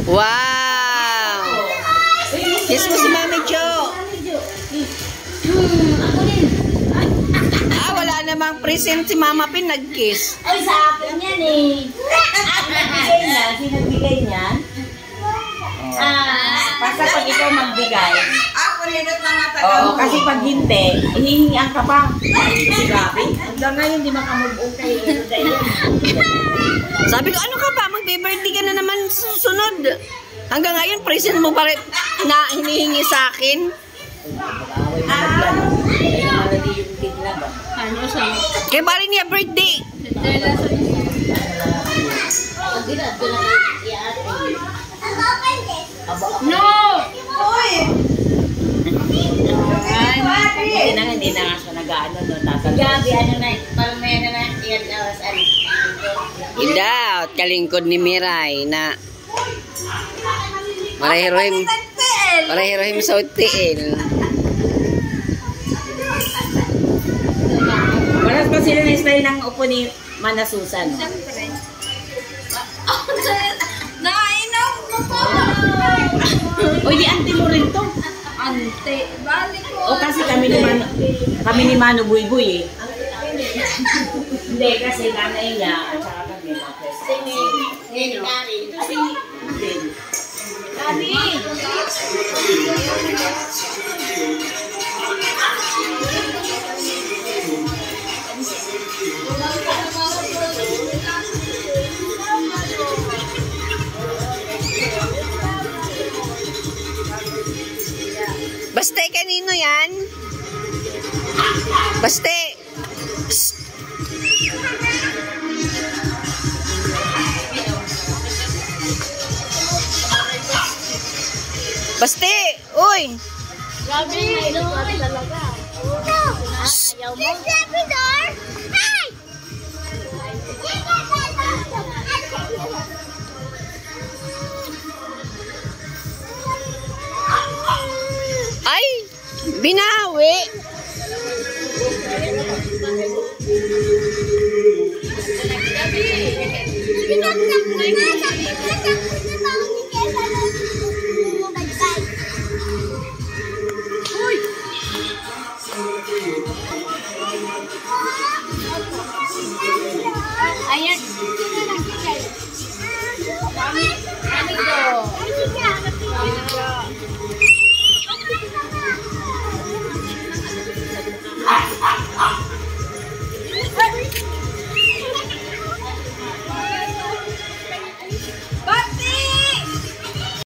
Wow! Kiss mo si Mami Jo. Wala namang present si Mama Pin, nag-kiss. Ay, sa akin yan eh. Sinagbigay niyan? Basta pag ikaw magbigay. Oo, kasi pag hindi, hihingian ka pa. Grabe. Hanggang ngayon, di makamove okay. Sabi ko, ano ka ba? Magbe-birthday ka na naman susunod. Hanggang ngayon, present mo pa rin na hinihingi sa akin. Kaya ba rin niya birthday? No! Hindi na nga siya nag-ano doon. Gabi, ano na, parang may ano na, iyan na, Idaw, kalingkod ni Miray na Parehirohim sa hotel. Maras pa sila na style ng upo ni Mana Susan. Siyempre. Nainom mo po! O, di ante mo rin to. Ante, balik ko. O, kasi kami ni Mano Buy-Buy eh. Hindi, kasi nanay niya at saka kami Kami! Baste, kanino yan? Baste! Psst. Baste! Uy! Grabe, may talaga. Ayaw mo. Hey! Ay! Binawi! Ayan. Ano to?